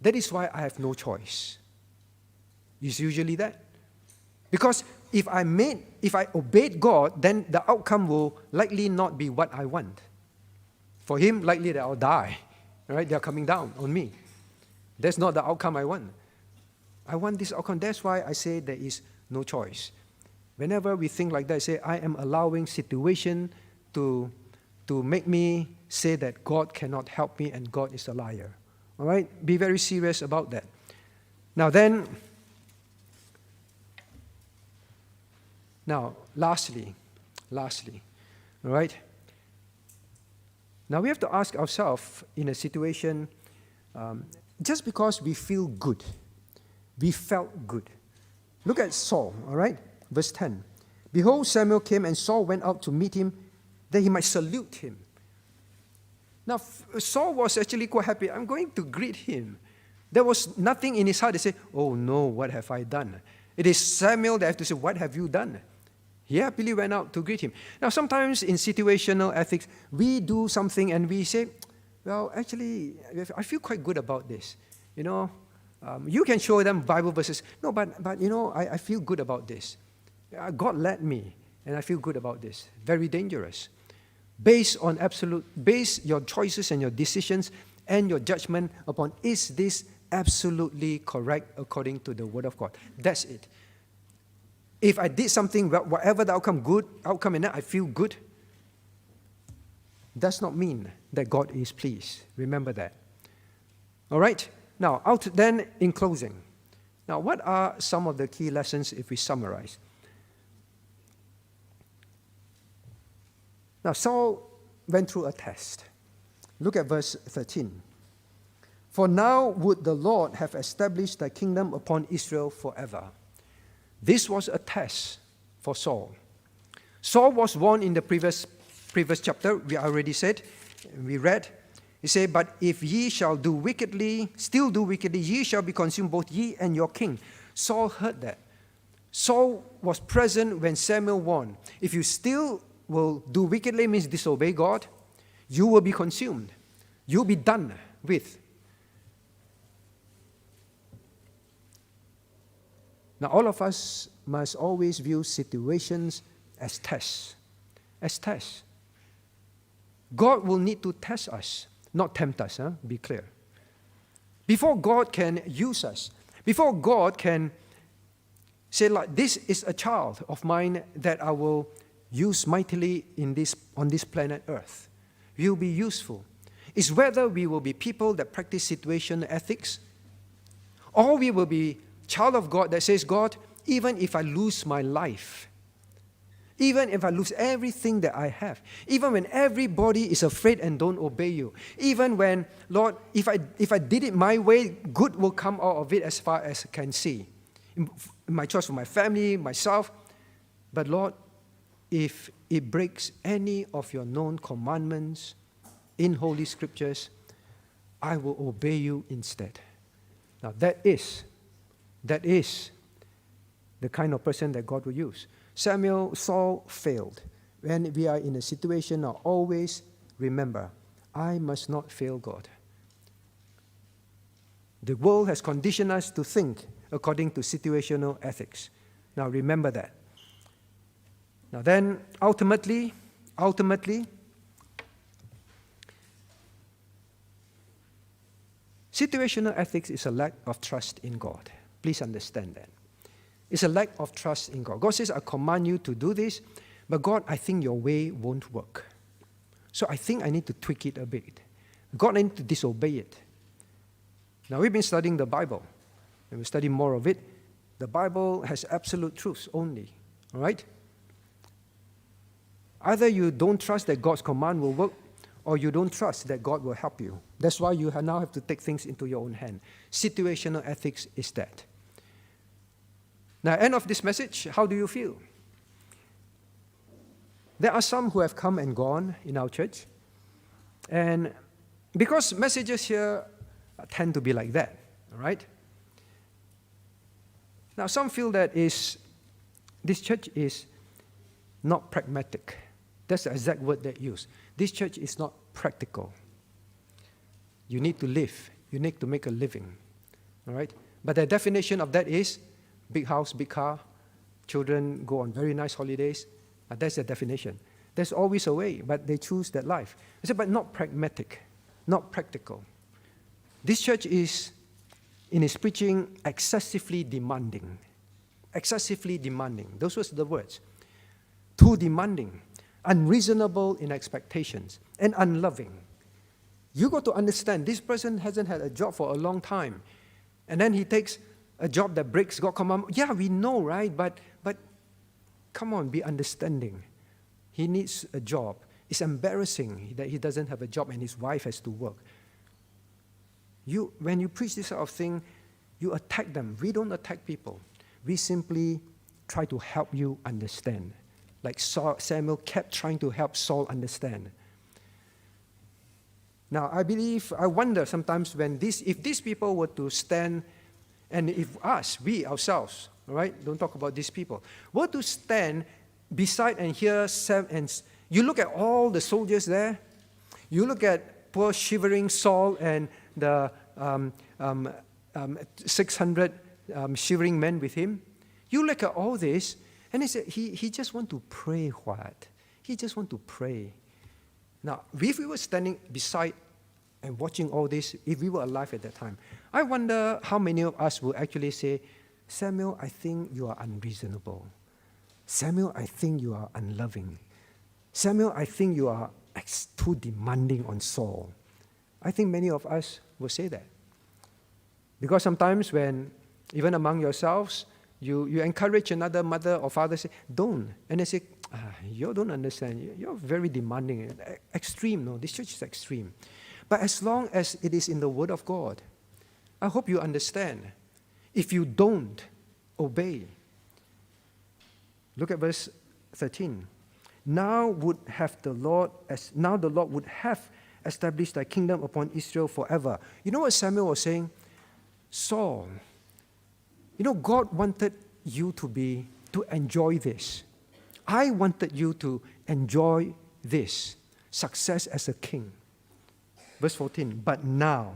That is why I have no choice. It's usually that. Because if I obeyed God, then the outcome will likely not be what I want. For him, likely that I'll die. All right, they're coming down on me. That's not the outcome I want. I want this outcome. That's why I say there is no choice. Whenever we think like that, I say, I am allowing situation to make me say that God cannot help me and God is a liar. All right? Be very serious about that. Now then, lastly, all right? Now we have to ask ourselves in a situation, just because we feel good, we felt good. Look at Saul, all right? Verse 10. Behold, Samuel came and Saul went out to meet him, that he might salute him. Now, Saul was actually quite happy. I'm going to greet him. There was nothing in his heart to say, oh no, what have I done? It is Samuel that have to say, what have you done? He happily went out to greet him. Now, sometimes in situational ethics, we do something and we say, well, actually, I feel quite good about this. You know, You can show them Bible verses. No, but I feel good about this. God led me, and I feel good about this. Very dangerous. Base your choices and your decisions and your judgment upon, is this absolutely correct according to the Word of God? That's it. If I did something, whatever the outcome in that, I feel good, does not mean that God is pleased. Remember that. All right? Now, then in closing. Now, what are some of the key lessons if we summarize? Now, Saul went through a test. Look at verse 13. For now would the Lord have established thy kingdom upon Israel forever. This was a test for Saul. Saul was warned in the previous chapter, we already said, we read. He said, but if ye shall still do wickedly, ye shall be consumed, both ye and your king. Saul heard that. Saul was present when Samuel warned. If you still will do wickedly, means disobey God, you will be consumed. You'll be done with. Now, all of us must always view situations as tests. As tests. God will need to test us, not tempt us, be clear. Before God can use us, before God can say, like, this is a child of mine that I will use mightily on this planet Earth, will be useful, is whether we will be people that practice situational ethics, or we will be child of God that says, God, even if I lose my life, even if I lose everything that I have, even when everybody is afraid and don't obey you, even when, Lord, if I did it my way, good will come out of it as far as I can see. In my choice for my family, myself. But Lord, if it breaks any of your known commandments in Holy Scriptures, I will obey you instead. Now that is the kind of person that God will use. Saul failed. When we are in a situation, now always remember, I must not fail God. The world has conditioned us to think according to situational ethics. Now remember that. Now then, ultimately, situational ethics is a lack of trust in God. Please understand that. It's a lack of trust in God. God says, I command you to do this, but God, I think your way won't work. So I think I need to tweak it a bit. God, I need to disobey it. Now, we've been studying the Bible, and we study more of it. The Bible has absolute truths only, all right? Either you don't trust that God's command will work, or you don't trust that God will help you. That's why you now have to take things into your own hand. Situational ethics is that. Now, end of this message, how do you feel? There are some who have come and gone in our church. And because messages here tend to be like that, all right? Now, some feel that this church is not pragmatic. That's the exact word they use. This church is not practical. You need to live. You need to make a living, all right? But the definition of that is big house, big car, children go on very nice holidays. That's the definition. There's always a way, but they choose that life. I said, but not pragmatic, not practical. This church is, in its preaching, excessively demanding. Excessively demanding. Those were the words. Too demanding, unreasonable in expectations, and unloving. You got to understand, this person hasn't had a job for a long time. And then he takes a job that breaks God's commandment. Yeah, we know, right? But come on, be understanding. He needs a job. It's embarrassing that he doesn't have a job and his wife has to work. When you preach this sort of thing, you attack them. We don't attack people. We simply try to help you understand. Like Samuel kept trying to help Saul understand. Now, I wonder sometimes if these people were to stand, and if we ourselves, all right, don't talk about these people, were to stand beside and hear Sam, and you look at all the soldiers there, you look at poor shivering Saul and the 600 shivering men with him. You look at all this, and he just want to pray what? He just want to pray. Now, if we were standing beside and watching all this, if we were alive at that time, I wonder how many of us will actually say, Samuel, I think you are unreasonable. Samuel, I think you are unloving. Samuel, I think you are too demanding on Saul. I think many of us will say that. Because sometimes when, even among yourselves, you encourage another mother or father, say, don't. And they say, you don't understand. You're very demanding. Extreme. No, this church is extreme. But as long as it is in the Word of God, I hope you understand. If you don't obey, look at verse 13. Now the Lord would have established thy kingdom upon Israel forever. You know what Samuel was saying? Saul, God wanted you to enjoy this. I wanted you to enjoy this success as a king. Verse 14, but now,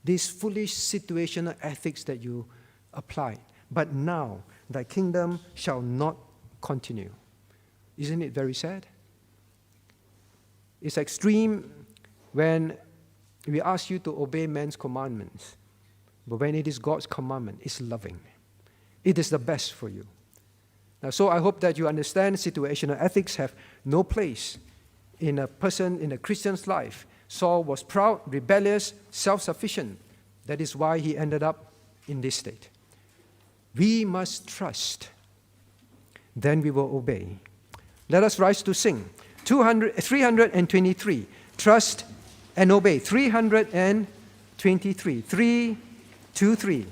these foolish situational ethics that you applied, but now thy kingdom shall not continue. Isn't it very sad? It's extreme when we ask you to obey man's commandments. But when it is God's commandment, it's loving. It is the best for you. Now, so I hope that you understand situational ethics have no place in a Christian's life. Saul was proud, rebellious, self-sufficient. That is why he ended up in this state. We must trust. Then we will obey. Let us rise to sing. 323. Trust and obey. 323. 3, 2, 3.